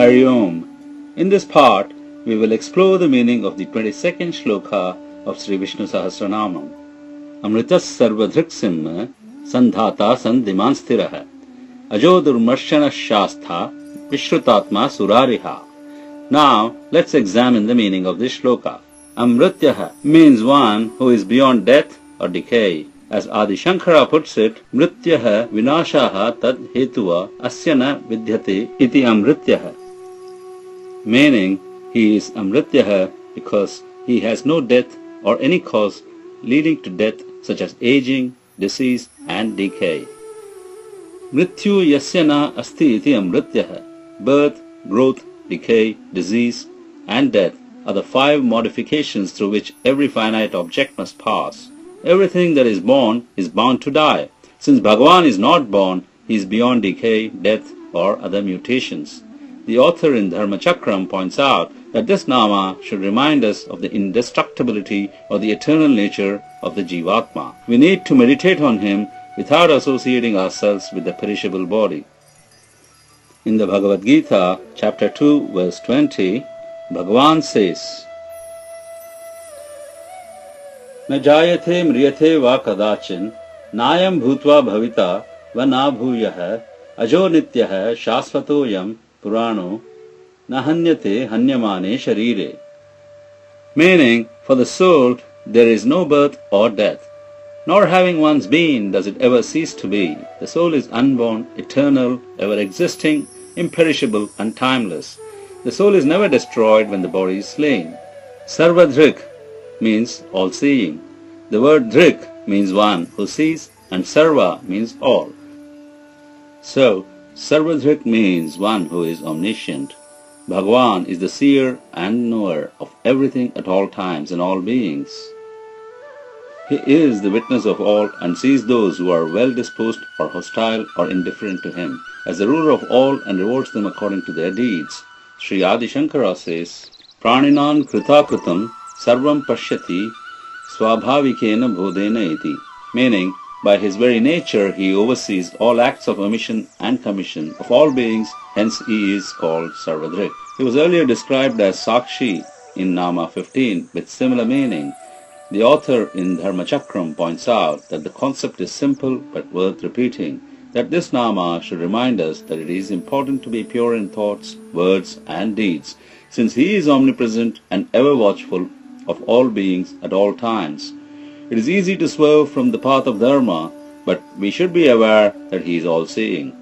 Hari Om. In this part, we will explore the meaning of the 22nd Shloka of Sri Vishnu Sahasranamam. Amritas sarvadhriksimma sandhata sandhimanstiraha ajo durmarshana shastha vishrutatma surariha. Now, let's examine the meaning of this shloka. Amrityaha means one who is beyond death or decay. As Adi Shankara puts it, Mrityaha vinashaha tad hetuva asyana vidyate iti amrityaha. Meaning, he is amrityaha because he has no death or any cause leading to death such as aging, disease and decay. Mrityu yasyana asti iti amrityaha. Birth, growth, decay, disease and death are the five modifications through which every finite object must pass. Everything that is born is bound to die. Since Bhagavan is not born, he is beyond decay, death or other mutations. The author in Dharmachakram points out that this nama should remind us of the indestructibility or the eternal nature of the Jivatma. We need to meditate on him without associating ourselves with the perishable body. In the Bhagavad Gita, chapter 2, verse 20, Bhagavan says, न जायते म्रियते वा कदाचिन नायं भूत्वा भविता व न भूयः अजो नित्यः शाश्वतोऽयं पुराणो न हन्यते हन्यमाने शरीरे. Meaning, for the soul there is no birth or death, nor having once been does it ever cease to be. The soul is unborn, eternal, ever existing, imperishable and timeless. The soul is never destroyed when the body is slain. Sarvadhrik means all-seeing. The word dhrik means one who sees and sarva means all. So, sarvadhrik means one who is omniscient. Bhagavan is the seer and knower of everything at all times and all beings. He is the witness of all and sees those who are well disposed or hostile or indifferent to him as the ruler of all and rewards them according to their deeds. Sri Adi Shankara says, Praninan kritakritam sarvam pashyati swabhavikena bodhena iti. Meaning, by his very nature he oversees all acts of omission and commission of all beings, hence he is called Sarvadhrik. He was earlier described as Sakshi in Nama 15 with similar meaning. The author in Dharmachakram points out that the concept is simple but worth repeating, that this Nama should remind us that it is important to be pure in thoughts, words and deeds, since he is omnipresent and ever watchful of all beings at all times. It is easy to swerve from the path of dharma, but we should be aware that he is all-seeing.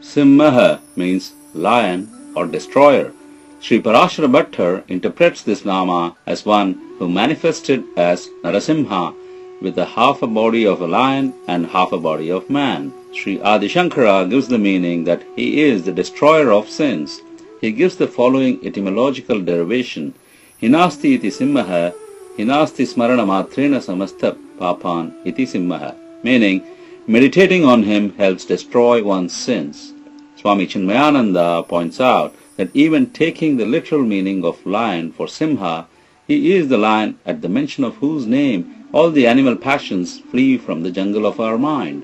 Simmaha means lion or destroyer. Sri Parashara Bhattar interprets this nama as one who manifested as Narasimha with a half a body of a lion and half a body of man. Sri Adi Shankara gives the meaning that he is the destroyer of sins. He gives the following etymological derivation: Hinasti iti simmaha, hinasti smarana matrena samastha papan iti simmaha. Meaning, meditating on him helps destroy one's sins. Swami Chinmayananda points out that even taking the literal meaning of lion for Simha, he is the lion at the mention of whose name all the animal passions flee from the jungle of our mind.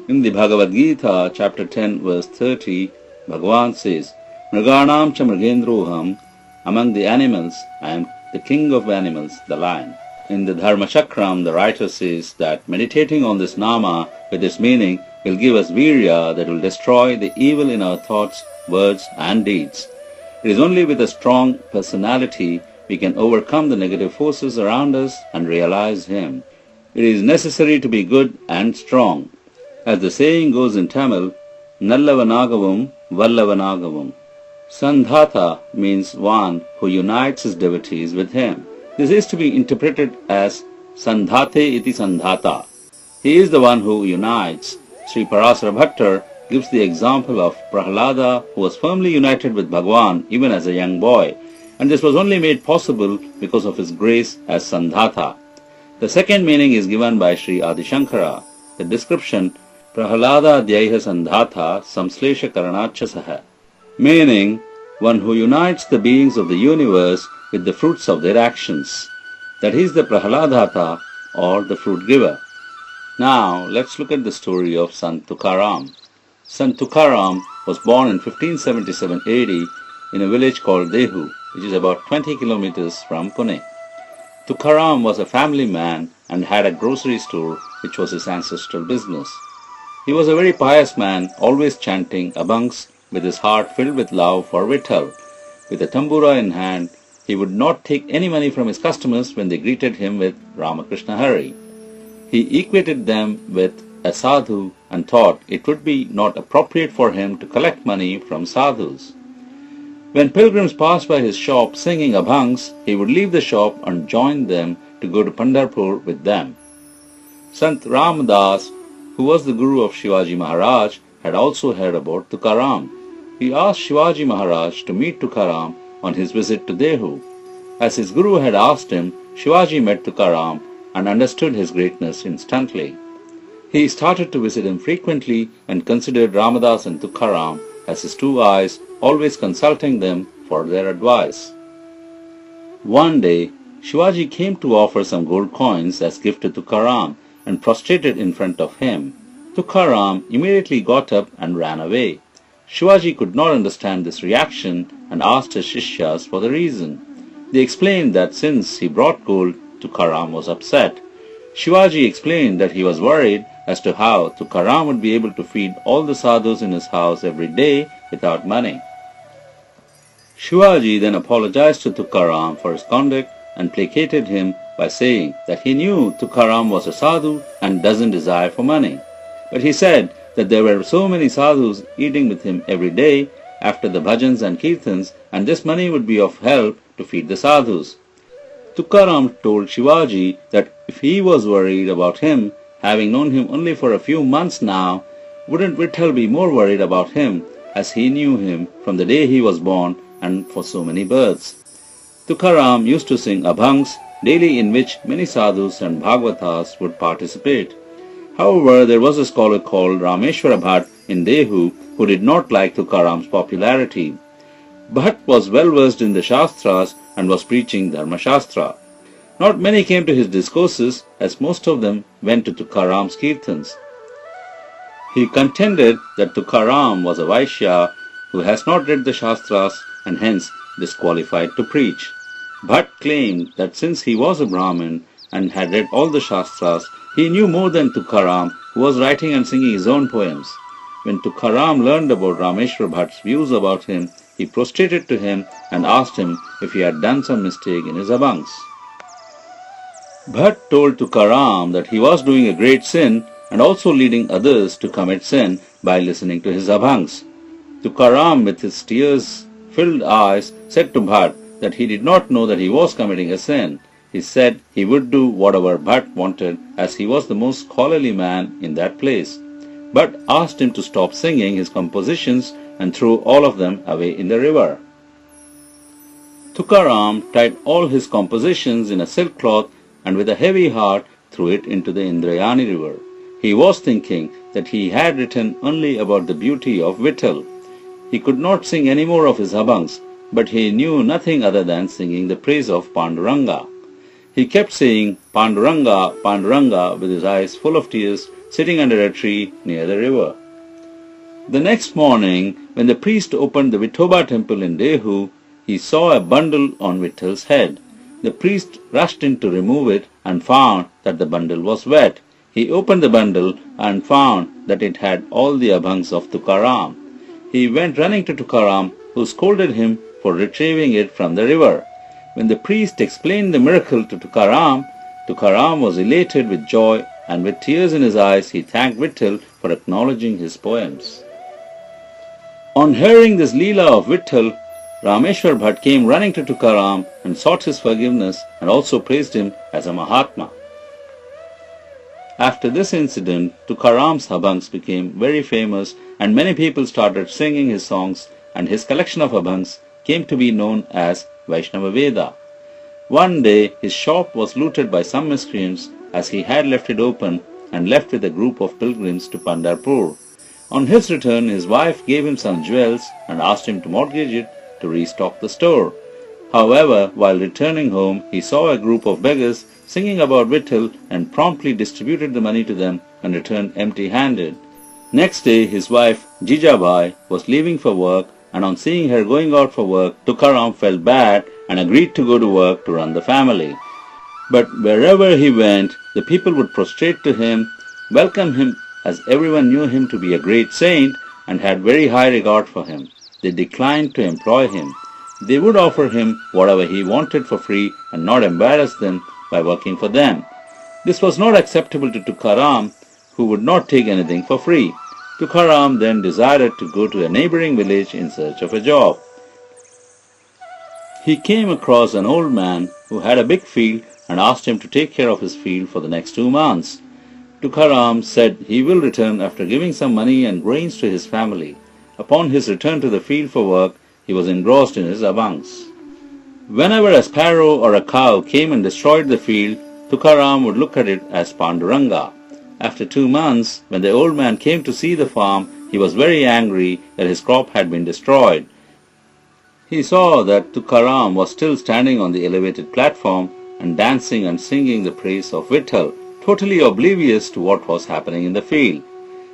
In the Bhagavad Gita, chapter 10, verse 30, Bhagavan says, Mriganam cha mrigendroham, among the animals, I am the king of animals, the lion. In the Dharmachakram, the writer says that meditating on this nama with its meaning will give us virya that will destroy the evil in our thoughts, words and deeds. It is only with a strong personality we can overcome the negative forces around us and realize him. It is necessary to be good and strong. As the saying goes in Tamil, Nallavanagavum, Vallavanagavum. Sandhata means one who unites his devotees with him. This is to be interpreted as Sandhate iti Sandhata. He is the one who unites. Sri Parashara Bhattar gives the example of Prahlada, who was firmly united with Bhagavan even as a young boy, and this was only made possible because of his grace as Sandhata. The second meaning is given by Sri Adi Shankara. The description, Prahlada Dhyaiha Sandhata Samslesha Karanachasaha, meaning one who unites the beings of the universe with the fruits of their actions. That is the Prahladata or the fruit giver. Now let's look at the story of Sant Tukaram. Sant Tukaram was born in 1577 AD in a village called Dehu, which is about 20 kilometers from Pune. Tukaram was a family man and had a grocery store which was his ancestral business. He was a very pious man, always chanting abhangs with his heart filled with love for Vitthal. With a tambura in hand, he would not take any money from his customers when they greeted him with Ramakrishna Hari. He equated them with a sadhu and thought it would be not appropriate for him to collect money from sadhus. When pilgrims passed by his shop singing abhangs, he would leave the shop and join them to go to Pandharpur with them. Sant Ramdas, who was the guru of Shivaji Maharaj, had also heard about Tukaram. He asked Shivaji Maharaj to meet Tukaram on his visit to Dehu. As his guru had asked him, Shivaji met Tukaram and understood his greatness instantly. He started to visit him frequently and considered Ramadas and Tukaram as his two eyes, always consulting them for their advice. One day, Shivaji came to offer some gold coins as gift to Tukaram and prostrated in front of him. Tukaram immediately got up and ran away. Shivaji could not understand this reaction and asked his Shishyas for the reason. They explained that since he brought gold, Tukaram was upset. Shivaji explained that he was worried as to how Tukaram would be able to feed all the sadhus in his house every day without money. Shivaji then apologized to Tukaram for his conduct and placated him by saying that he knew Tukaram was a sadhu and doesn't desire for money. But he said that there were so many sadhus eating with him every day after the bhajans and kirtans, and this money would be of help to feed the sadhus. Tukaram told Shivaji that if he was worried about him, having known him only for a few months now, wouldn't Vitthal be more worried about him, as he knew him from the day he was born and for so many births. Tukaram used to sing abhangs daily, in which many sadhus and bhagavatas would participate. However, there was a scholar called Rameshwara Bhatt in Dehu who did not like Tukaram's popularity. Bhatt was well versed in the Shastras and was preaching Dharma Shastra. Not many came to his discourses, as most of them went to Tukaram's kirtans. He contended that Tukaram was a Vaishya who has not read the Shastras and hence disqualified to preach. Bhatt claimed that since he was a Brahmin and had read all the Shastras, he knew more than Tukaram, who was writing and singing his own poems. When Tukaram learned about Rameshwar Bhatt's views about him, he prostrated to him and asked him if he had done some mistake in his abhangs. Bhatt told Tukaram that he was doing a great sin and also leading others to commit sin by listening to his abhangs. Tukaram, with his tears-filled eyes, said to Bhatt that he did not know that he was committing a sin. He said he would do whatever Bhatt wanted, as he was the most scholarly man in that place. Bhatt asked him to stop singing his compositions and throw all of them away in the river. Tukaram tied all his compositions in a silk cloth and with a heavy heart threw it into the Indrayani river. He was thinking that he had written only about the beauty of Vitthal. He could not sing any more of his abhangs, but he knew nothing other than singing the praise of Panduranga. He kept saying Panduranga, Panduranga with his eyes full of tears, sitting under a tree near the river. The next morning, when the priest opened the Vithoba temple in Dehu, he saw a bundle on Vithal's head. The priest rushed in to remove it and found that the bundle was wet. He opened the bundle and found that it had all the abhangs of Tukaram. He went running to Tukaram, who scolded him for retrieving it from the river. When the priest explained the miracle to Tukaram, Tukaram was elated with joy, and with tears in his eyes he thanked Vitthal for acknowledging his poems. On hearing this Leela of Vitthal, Rameshwar Bhatt came running to Tukaram and sought his forgiveness and also praised him as a Mahatma. After this incident, Tukaram's abhangs became very famous and many people started singing his songs, and his collection of abhangs came to be known as Vaishnava Veda. One day his shop was looted by some miscreants, as he had left it open and left with a group of pilgrims to Pandharpur. On his return, his wife gave him some jewels and asked him to mortgage it to restock the store. However, while returning home, he saw a group of beggars singing about Vitthal and promptly distributed the money to them and returned empty-handed. Next day, his wife Jijabai was leaving for work and on seeing her going out for work, Tukaram felt bad and agreed to go to work to run the family. But wherever he went, the people would prostrate to him, welcome him as everyone knew him to be a great saint and had very high regard for him. They declined to employ him. They would offer him whatever he wanted for free and not embarrass them by working for them. This was not acceptable to Tukaram, who would not take anything for free. Tukaram then decided to go to a neighboring village in search of a job. He came across an old man who had a big field and asked him to take care of his field for the next 2 months. Tukaram said he will return after giving some money and grains to his family. Upon his return to the field for work, he was engrossed in his abhangs. Whenever a sparrow or a cow came and destroyed the field, Tukaram would look at it as Panduranga. After 2 months, when the old man came to see the farm, he was very angry that his crop had been destroyed. He saw that Tukaram was still standing on the elevated platform and dancing and singing the praise of Vitthal, totally oblivious to what was happening in the field.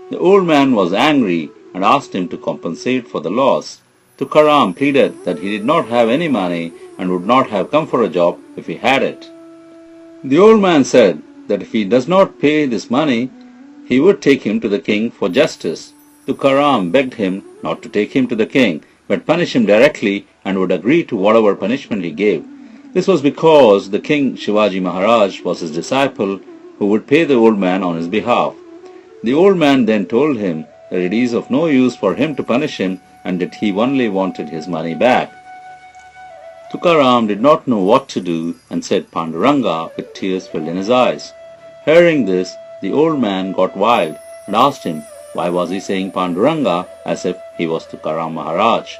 The old man was angry and asked him to compensate for the loss. Tukaram pleaded that he did not have any money and would not have come for a job if he had it. The old man said that if he does not pay this money, he would take him to the king for justice. Tukaram begged him not to take him to the king, but punish him directly and would agree to whatever punishment he gave. This was because the king Shivaji Maharaj was his disciple who would pay the old man on his behalf. The old man then told him that it is of no use for him to punish him and that he only wanted his money back. Tukaram did not know what to do and said Panduranga with tears filled in his eyes. Hearing this, the old man got wild and asked him why was he saying Panduranga as if he was Tukaram Maharaj.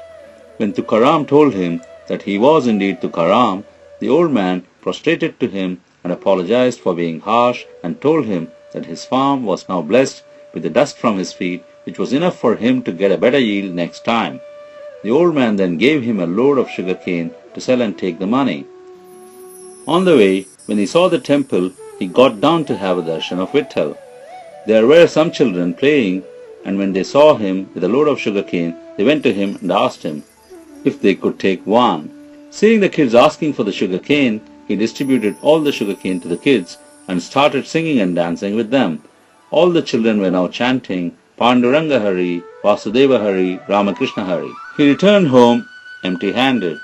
When Tukaram told him that he was indeed Tukaram, the old man prostrated to him and apologized for being harsh and told him that his farm was now blessed with the dust from his feet, which was enough for him to get a better yield next time. The old man then gave him a load of sugarcane to sell and take the money. On the way, when he saw the temple, he got down to have a darshan of Vitthal. There were some children playing, and when they saw him with a load of sugarcane, they went to him and asked him if they could take one. Seeing the kids asking for the sugarcane, he distributed all the sugarcane to the kids and started singing and dancing with them. All the children were now chanting Panduranga Hari, Vasudeva Hari, Ramakrishna Hari. He returned home empty-handed.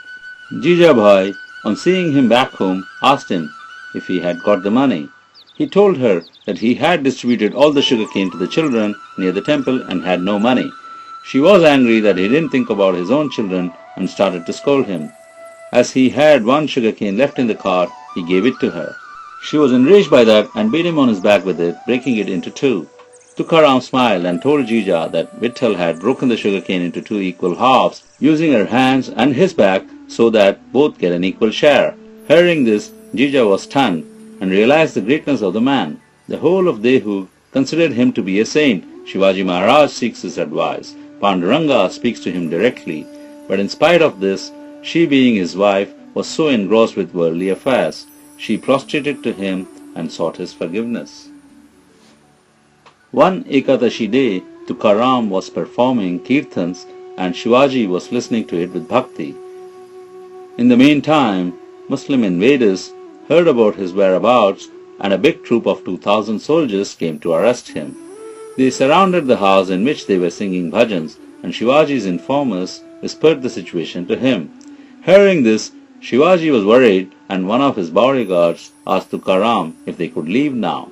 Jijabhai, on seeing him back home, asked him if he had got the money. He told her that he had distributed all the sugarcane to the children near the temple and had no money. She was angry that he didn't think about his own children and started to scold him. As he had one sugarcane left in the cart, he gave it to her. She was enraged by that and beat him on his back with it, breaking it into 2. Tukaram smiled and told Jija that Vitthal had broken the sugarcane into 2 equal halves, using her hands and his back so that both get an equal share. Hearing this, Jija was stunned and realized the greatness of the man. The whole of Dehu considered him to be a saint. Shivaji Maharaj seeks his advice. Panduranga speaks to him directly. But in spite of this, she being his wife was so engrossed with worldly affairs. She prostrated to him and sought his forgiveness. One Ekadashi day, Tukaram was performing kirtans and Shivaji was listening to it with bhakti. In the meantime, Muslim invaders heard about his whereabouts and a big troop of 2,000 soldiers came to arrest him. They surrounded the house in which they were singing bhajans and Shivaji's informers whispered the situation to him. Hearing this, Shivaji was worried and one of his bodyguards asked Tukaram if they could leave now.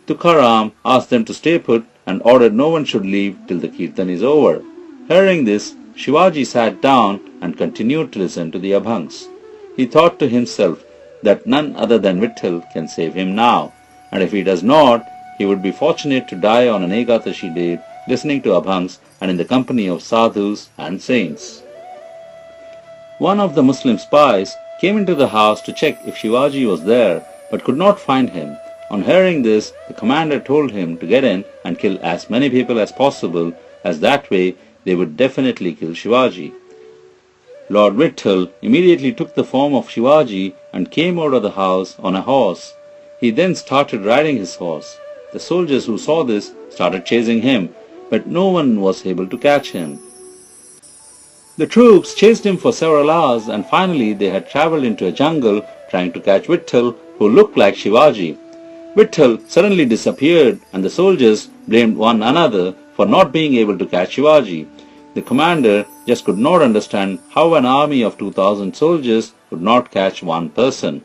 Tukaram asked them to stay put and ordered no one should leave till the kirtan is over. Hearing this, Shivaji sat down and continued to listen to the abhangs. He thought to himself that none other than Vitthal can save him now, and if he does not, he would be fortunate to die on an Ekadashi day listening to abhangs and in the company of sadhus and saints. One of the Muslim spies came into the house to check if Shivaji was there, but could not find him. On hearing this, the commander told him to get in and kill as many people as possible, as that way they would definitely kill Shivaji. Lord Vitthal immediately took the form of Shivaji and came out of the house on a horse. He then started riding his horse. The soldiers who saw this started chasing him, but no one was able to catch him. The troops chased him for several hours, and finally they had travelled into a jungle trying to catch Vitthal, who looked like Shivaji. Vitthal suddenly disappeared, and the soldiers blamed one another for not being able to catch Shivaji. The commander just could not understand how an army of 2,000 soldiers could not catch one person.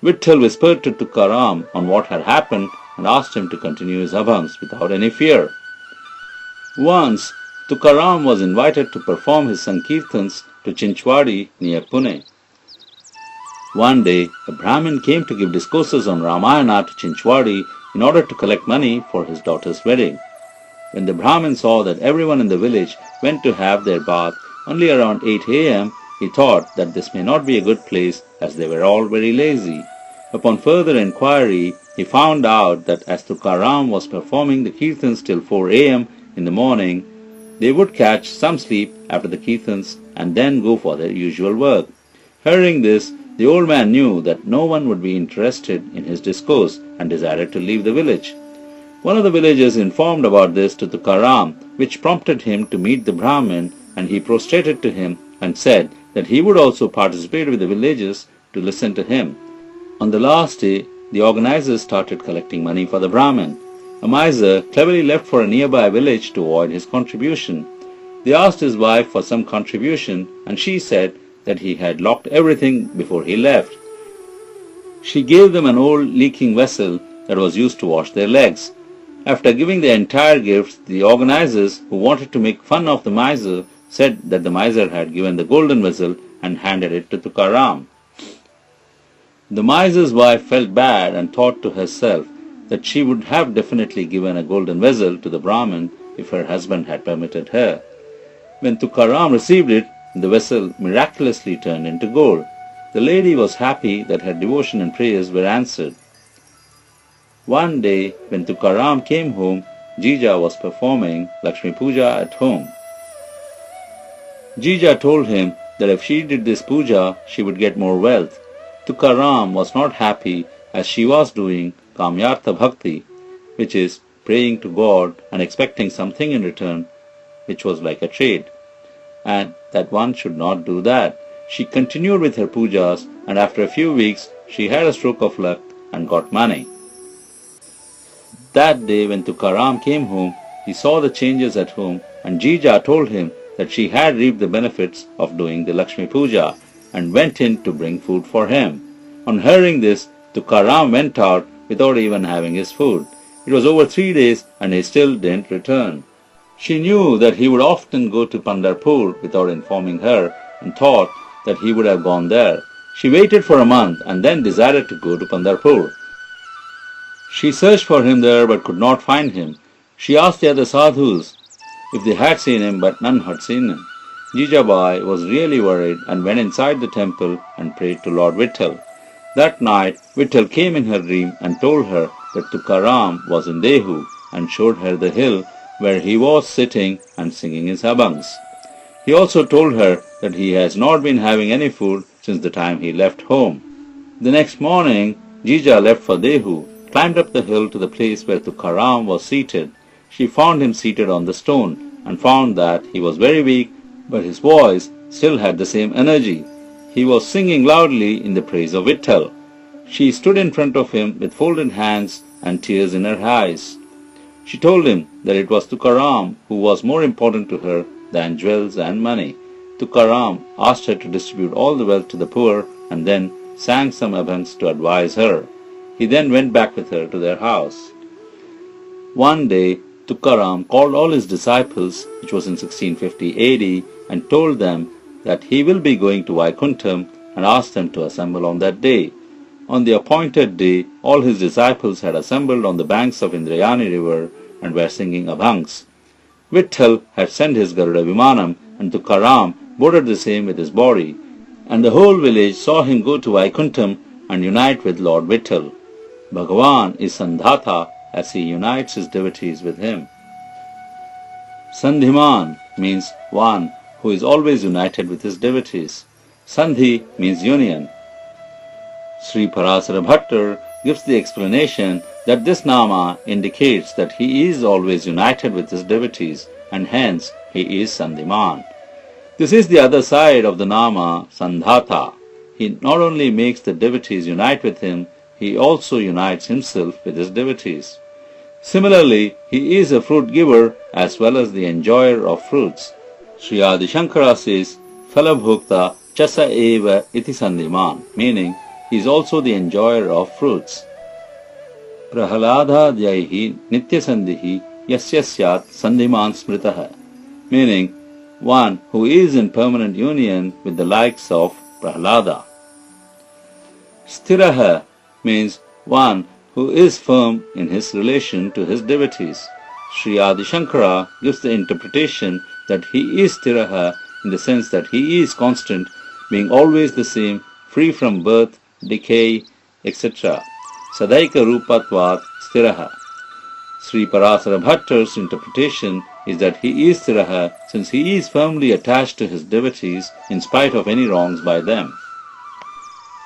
Vitthal whispered to Tukaram on what had happened and asked him to continue his abhangs without any fear. Once, Tukaram was invited to perform his Sankirtans to Chinchwadi near Pune. One day, a Brahmin came to give discourses on Ramayana to Chinchwadi in order to collect money for his daughter's wedding. When the Brahmin saw that everyone in the village went to have their bath only around 8 a.m., he thought that this may not be a good place as they were all very lazy. Upon further inquiry, he found out that as Tukaram was performing the Kirtans till 4 a.m. in the morning, they would catch some sleep after the Kirtans and then go for their usual work. Hearing this, the old man knew that no one would be interested in his discourse and decided to leave the village. One of the villagers informed about this to Tukaram, which prompted him to meet the Brahmin, and he prostrated to him and said that he would also participate with the villagers to listen to him. On the last day, the organizers started collecting money for the Brahmin. A miser cleverly left for a nearby village to avoid his contribution. They asked his wife for some contribution, and she said that he had locked everything before he left. She gave them an old leaking vessel that was used to wash their legs. After giving the entire gift, the organizers, who wanted to make fun of the miser, said that the miser had given the golden vessel and handed it to Tukaram. The miser's wife felt bad and thought to herself that she would have definitely given a golden vessel to the Brahmin if her husband had permitted her. When Tukaram received it, the vessel miraculously turned into gold. The lady was happy that her devotion and prayers were answered. One day, when Tukaram came home, Jija was performing Lakshmi Puja at home. Jija told him that if she did this puja, she would get more wealth. Tukaram was not happy as she was doing Kamyartha Bhakti, which is praying to God and expecting something in return, which was like a trade, and that one should not do that. She continued with her pujas, and after a few weeks she had a stroke of luck and got money. That day when Tukaram came home, he saw the changes at home, and Jija told him that she had reaped the benefits of doing the Lakshmi Puja and went in to bring food for him. On hearing this, Tukaram went out without even having his food. It was over 3 days and he still didn't return. She knew that he would often go to Pandharpur without informing her and thought that he would have gone there. She waited for a month and then decided to go to Pandharpur. She searched for him there but could not find him. She asked the other sadhus if they had seen him, but none had seen him. Jijabai was really worried and went inside the temple and prayed to Lord Vitthal. That night, Vitthal came in her dream and told her that Tukaram was in Dehu and showed her the hill where he was sitting and singing his abhangs. He also told her that he has not been having any food since the time he left home. The next morning, Jija left for Dehu, climbed up the hill to the place where Tukaram was seated. She found him seated on the stone and found that he was very weak, but his voice still had the same energy. He was singing loudly in the praise of Vitthal. She stood in front of him with folded hands and tears in her eyes. She told him that it was Tukaram who was more important to her than jewels and money. Tukaram asked her to distribute all the wealth to the poor and then sang some abhangs to advise her. He then went back with her to their house. One day, Tukaram called all his disciples, which was in 1650 AD, and told them that he will be going to Vaikuntham and asked them to assemble on that day. On the appointed day, all his disciples had assembled on the banks of Indrayani river and were singing abhangs. Vitthal had sent his Garuda Vimanam, and Tukaram boarded the same with his body, and the whole village saw him go to Vaikuntham and unite with Lord Vitthal. Bhagavan is Sandhata as he unites his devotees with him. Sandhiman means one who is always united with his devotees. Sandhi means union. Sri Parasara Bhattar gives the explanation that this nama indicates that he is always united with his devotees and hence he is Sandhiman. This is the other side of the Nama Sandhata. He not only makes the devotees unite with him, he also unites himself with his devotees. Similarly, he is a fruit giver as well as the enjoyer of fruits. Sri Adi Shankara says, Phalabhokta chasa eva iti sandhiman, meaning he is also the enjoyer of fruits. Prahalada dhyaihi nitya sandhihi yasya syat sandhiman smritaha, meaning one who is in permanent union with the likes of Prahalada. Sthiraha means one who is firm in his relation to his devotees. Sri Adi Shankara gives the interpretation that he is Sthiraha in the sense that he is constant, being always the same, free from birth, decay, etc. Sadaika Rupatvat Sthiraha. Sri Parasara Bhattar's interpretation is that he is Sthiraha since he is firmly attached to his devotees in spite of any wrongs by them.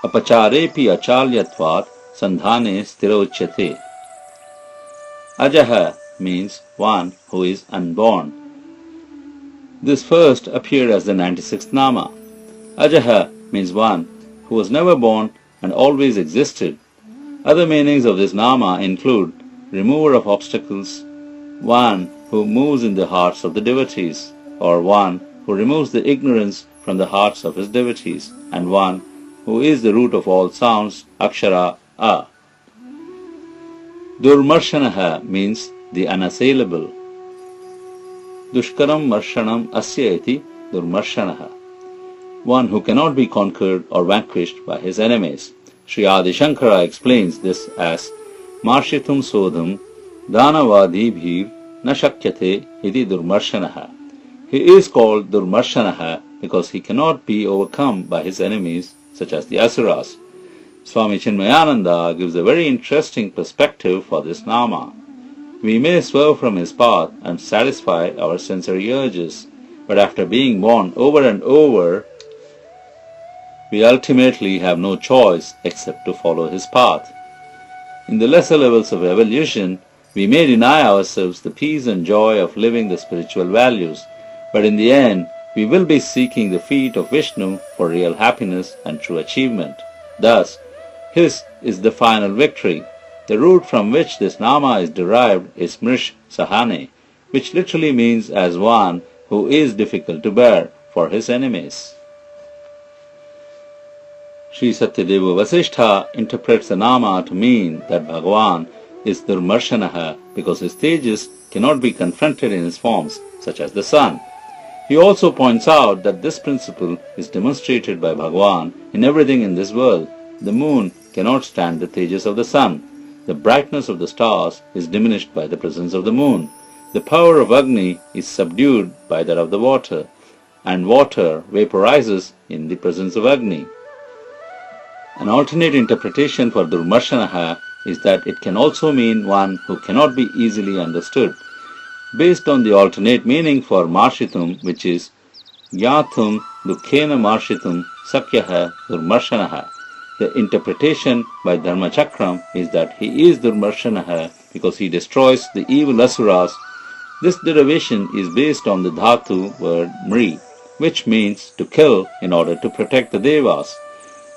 Apacharepi achalyatvat sandhane sthirochyate. Ajaha means one who is unborn. This first appeared as the 96th Nama. Ajaha means one who was never born and always existed. Other meanings of this Nama include remover of obstacles, one who moves in the hearts of the devotees, or one who removes the ignorance from the hearts of his devotees, and one who is the root of all sounds, Akshara A. Durmarshanaha means the unassailable. Dushkaram marshanam asya iti durmarshanaha, one who cannot be conquered or vanquished by his enemies. Sri Adi Shankara explains this as Marshitum sodham dhanavadibhir na shakyate iti durmarshanaha. He is called Durmarshanaha because he cannot be overcome by his enemies such as the Asuras. Swami Chinmayananda gives a very interesting perspective for this Nama. We may swerve from his path and satisfy our sensory urges, but after being born over and over, we ultimately have no choice except to follow his path. In the lesser levels of evolution, we may deny ourselves the peace and joy of living the spiritual values, but in the end, we will be seeking the feet of Vishnu for real happiness and true achievement. Thus, his is the final victory. The root from which this Nama is derived is Mrish Sahane, which literally means as one who is difficult to bear for his enemies. Sri Satyadeva Vasishtha interprets the Nama to mean that Bhagavan is Durmarshanaha because his stages cannot be confronted in his forms, such as the sun. He also points out that this principle is demonstrated by Bhagavan in everything in this world. The moon cannot stand the tejas of the sun. The brightness of the stars is diminished by the presence of the moon. The power of Agni is subdued by that of the water, and water vaporizes in the presence of Agni. An alternate interpretation for Durmarshanaha is that it can also mean one who cannot be easily understood. Based on the alternate meaning for Marshitum, which is Yathum Dukkena Marshitum Sakyaha Durmarshanaha, the interpretation by Dharmachakram is that he is Durmarshanaha because he destroys the evil Asuras. This derivation is based on the Dhatu word Mri, which means to kill in order to protect the Devas.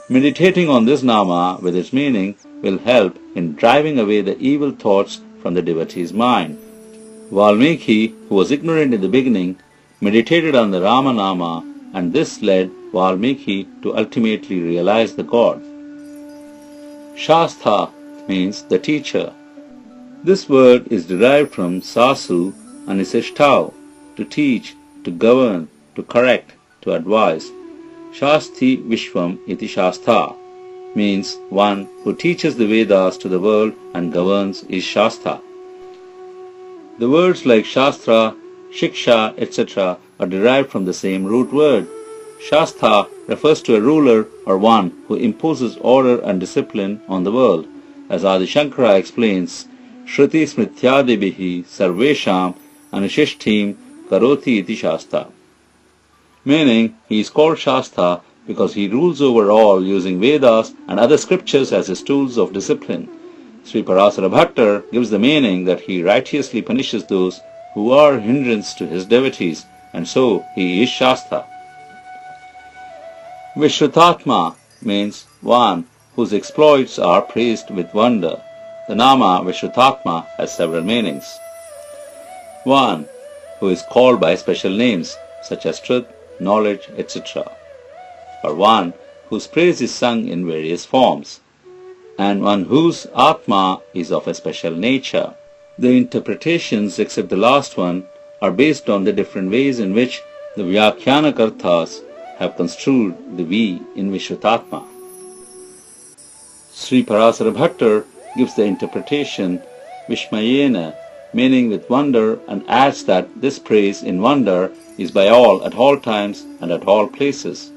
Meditating on this Nama with its meaning will help in driving away the evil thoughts from the devotee's mind. Valmiki, who was ignorant in the beginning, meditated on the Rama Nama, and this led Valmiki to ultimately realize the God. Shastha means the teacher. This word is derived from sasu and is ishtau, to teach, to govern, to correct, to advise. Shasti Vishwam iti Shastha means one who teaches the Vedas to the world and governs is Shastha. The words like Shastra, Shiksha, etc. are derived from the same root word. Shastha refers to a ruler or one who imposes order and discipline on the world. As Adi Shankara explains, Shruti Smrityadibihi Sarvesham Anushishtim Karoti iti Shasta, meaning he is called Shasta because he rules over all using Vedas and other scriptures as his tools of discipline. Sri Parasara Bhattar gives the meaning that he righteously punishes those who are hindrance to his devotees, and so he is Shasta. Vishrutatma means one whose exploits are praised with wonder. The Nama Vishrutatma has several meanings. One who is called by special names such as truth, knowledge, etc. Or one whose praise is sung in various forms, and one whose Atma is of a special nature. The interpretations, except the last one, are based on the different ways in which the Vyakhyanakarthas have construed the V in Vishrutatma. Sri Parasara Bhattar gives the interpretation Vishmayena, meaning with wonder, and adds that this praise in wonder is by all at all times and at all places.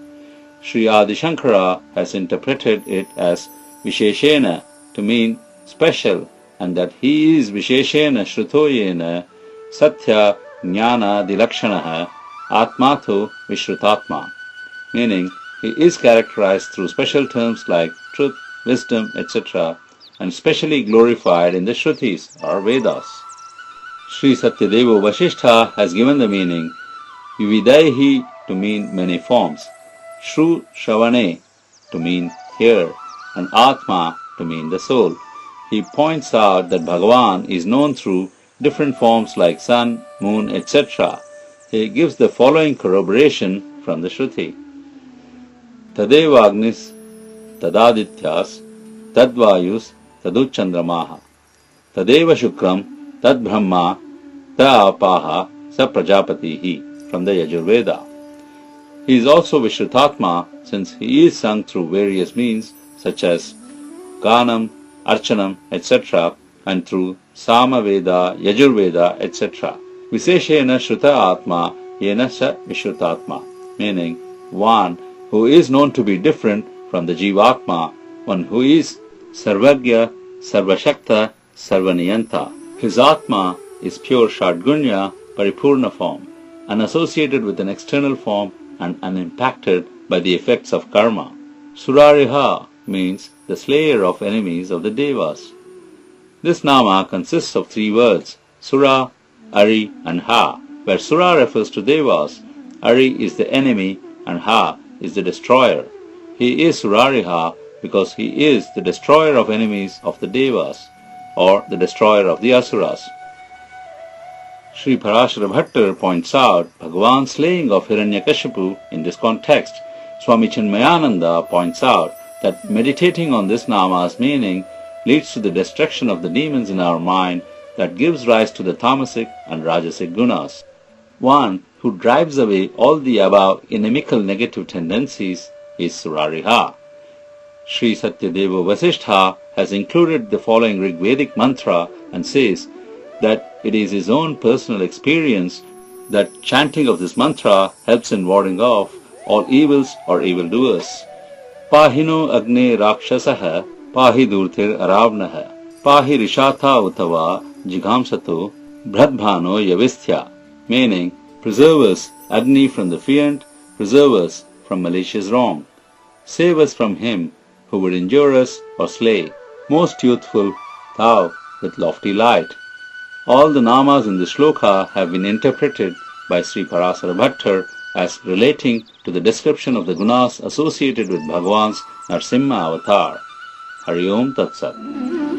Sri Adi Shankara has interpreted it as Visheshena to mean special, and that he is Visheshena Shrutoyena Satya Jnana Dilakshanaha Atmatho Vishrutatma, meaning he is characterized through special terms like truth, wisdom, etc., and specially glorified in the Shrutis or Vedas. Sri Satyadevo Vasishtha has given the meaning Vividaihi to mean many forms, Shru Shravane to mean hear, and Atma to mean the soul. He points out that Bhagavan is known through different forms like sun, moon, etc. He gives the following corroboration from the Shruti. Tadeva Agnis Tadadityas Tadvayus Taduchandramaha Tadeva Shukram Tad Brahma Ta Apaha Sa Prajapatihi from the Yajurveda. He is also Vishrutatma since he is sung through various means such as Ganam, Archanam, etc. and through Samaveda, Yajurveda, etc. Viseshena Shruta Atma Yena Sa Vishrutatma, meaning one who is known to be different from the Jivatma, one who is Sarvagya, Sarvashakta, Sarvaniyanta. His Atma is pure Shadgunya, Paripurna form, unassociated with an external form and unimpacted by the effects of karma. Surariha means the slayer of enemies of the Devas. This Nama consists of three words, Sura, Ari and Ha, where Sura refers to Devas, Ari is the enemy and Ha is the destroyer. He is Surariha because he is the destroyer of enemies of the Devas, or the destroyer of the Asuras. Sri Parashara Bhattar points out Bhagavan's slaying of Hiranyakashipu in this context. Swami Chinmayananda points out that meditating on this Nama's meaning leads to the destruction of the demons in our mind that gives rise to the tamasic and rajasic gunas. One who drives away all the above inimical negative tendencies is Surariha. Sri Satyadeva Vasishtha has included the following Rigvedic mantra and says that it is his own personal experience that chanting of this mantra helps in warding off all evils or evildoers. Pahino Agne Rakshasaha Pahi Durthir Aravnaha Pahi Rishatha Uttava Jighamsato Bhradbhano Yavistya, meaning preserve us, Agni, from the fiend, preserve us from malicious wrong, save us from him who would injure us or slay, most youthful, thou with lofty light. All the namas in the shloka have been interpreted by Sri Parasara Bhattar as relating to the description of the gunas associated with Bhagavan's Narsimha avatar. Hari Om Tat Sat.